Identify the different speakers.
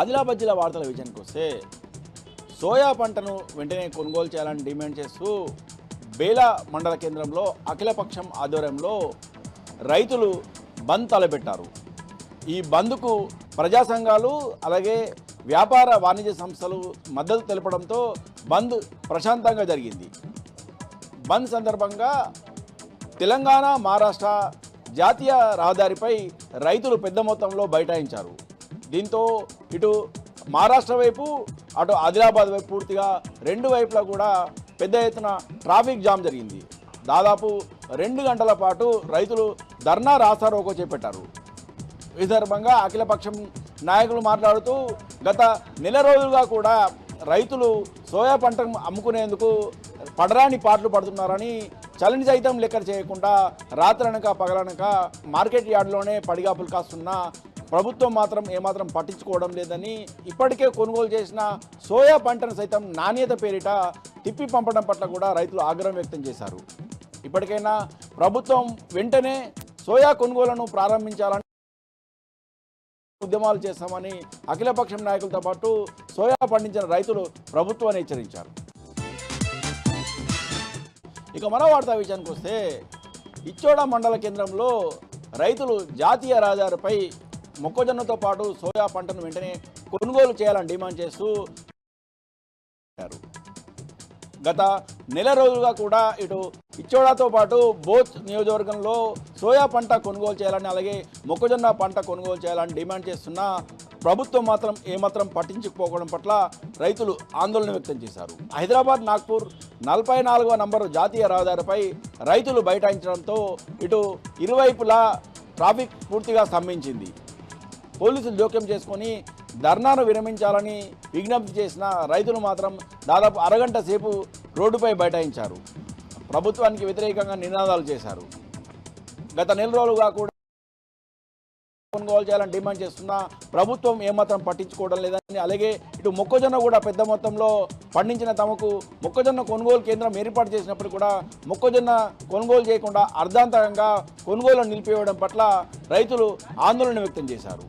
Speaker 1: ఆదిలాబాద్ జిల్లా వార్తల విషయానికి వస్తే సోయా పంటను వెంటనే కొనుగోలు చేయాలని డిమాండ్ చేస్తూ బేలా మండల కేంద్రంలో అఖిలపక్షం ఆధ్వర్యంలో రైతులు బంద్ తలపెట్టారు. ఈ బంద్కు ప్రజా సంఘాలు అలాగే వ్యాపార వాణిజ్య సంస్థలు మద్దతు తెలపడంతో బంద్ ప్రశాంతంగా జరిగింది. బంద్ సందర్భంగా తెలంగాణ మహారాష్ట్ర జాతీయ రహదారిపై రైతులు పెద్ద మొత్తంలో బైఠాయించారు. దీంతో ఇటు మహారాష్ట్ర వైపు అటు ఆదిలాబాద్ వైపు పూర్తిగా రెండు వైపులా కూడా పెద్ద ఎత్తున ట్రాఫిక్ జామ్ జరిగింది. దాదాపు 2 గంటల పాటు రైతులు ధర్నా రాస్తారోకో చేపట్టారు. ఈ సందర్భంగా అఖిలపక్షం నాయకులు మాట్లాడుతూ గత నెల రోజులుగా కూడా రైతులు సోయా పంటను అమ్ముకునేందుకు పడరాని పాటలు పడుతున్నారని చలిని సైతం లెక్క చేయకుండా రాత్రనక పగలనక మార్కెట్ యార్డ్లోనే పడిగాపులు కాస్తున్న ప్రభుత్వం మాత్రం ఏమాత్రం పట్టించుకోవడం లేదని, ఇప్పటికే కొనుగోలు చేసిన సోయా పంటను సైతం నాణ్యత పేరిట తిప్పి పంపడం పట్ల కూడా రైతులు ఆగ్రహం వ్యక్తం చేశారు. ఇప్పటికైనా ప్రభుత్వం వెంటనే సోయా కొనుగోలును ప్రారంభించాలని ఉద్యమాలు చేస్తామని అఖిలపక్షం నాయకులతో పాటు సోయా పండించిన రైతులు ప్రభుత్వాన్ని హెచ్చరించారు. ఇక మరో వార్తా విషయానికి వస్తే ఇచ్చోడ మండల కేంద్రంలో రైతులు జాతీయ రహదారిపై మొక్కజొన్నతో పాటు సోయా పంటను వెంటనే కొనుగోలు చేయాలని డిమాండ్ చేస్తూ గత నెల రోజులుగా కూడా ఇటు ఇచ్చోడాతో పాటు బోత్ నియోజకవర్గంలో సోయా పంట కొనుగోలు చేయాలని అలాగే మొక్కజొన్న పంట కొనుగోలు చేయాలని డిమాండ్ చేస్తున్న ప్రభుత్వం మాత్రం ఏమాత్రం పట్టించుకోకపోవడం పట్ల రైతులు ఆందోళన వ్యక్తం చేశారు. హైదరాబాద్ నాగ్పూర్ 44వ నంబరు జాతీయ రహదారిపై రైతులు బైఠాయించడంతో ఇటు ఇరువైపులా ట్రాఫిక్ పూర్తిగా స్తంభించింది. పోలీసులు జోక్యం చేసుకొని ధర్నాను విరమించాలని విజ్ఞప్తి చేసిన రైతులు మాత్రం దాదాపు అరగంట సేపు రోడ్డుపై బైఠాయించారు. ప్రభుత్వానికి వ్యతిరేకంగా నినాదాలు చేశారు. గత నెల రోజులుగా కూడా కొనుగోలు చేయాలని డిమాండ్ చేస్తున్న ప్రభుత్వం ఏమాత్రం పట్టించుకోవడం లేదని, అలాగే ఇటు మొక్కజొన్న కూడా పెద్ద మొత్తంలో పండించిన తమకు మొక్కజొన్న కొనుగోలు కేంద్రం ఏర్పాటు చేసినప్పుడు కూడా మొక్కజొన్న కొనుగోలు చేయకుండా అర్ధాంతరంగా కొనుగోలు నిలిపివేయడం పట్ల రైతులు ఆందోళన వ్యక్తం చేశారు.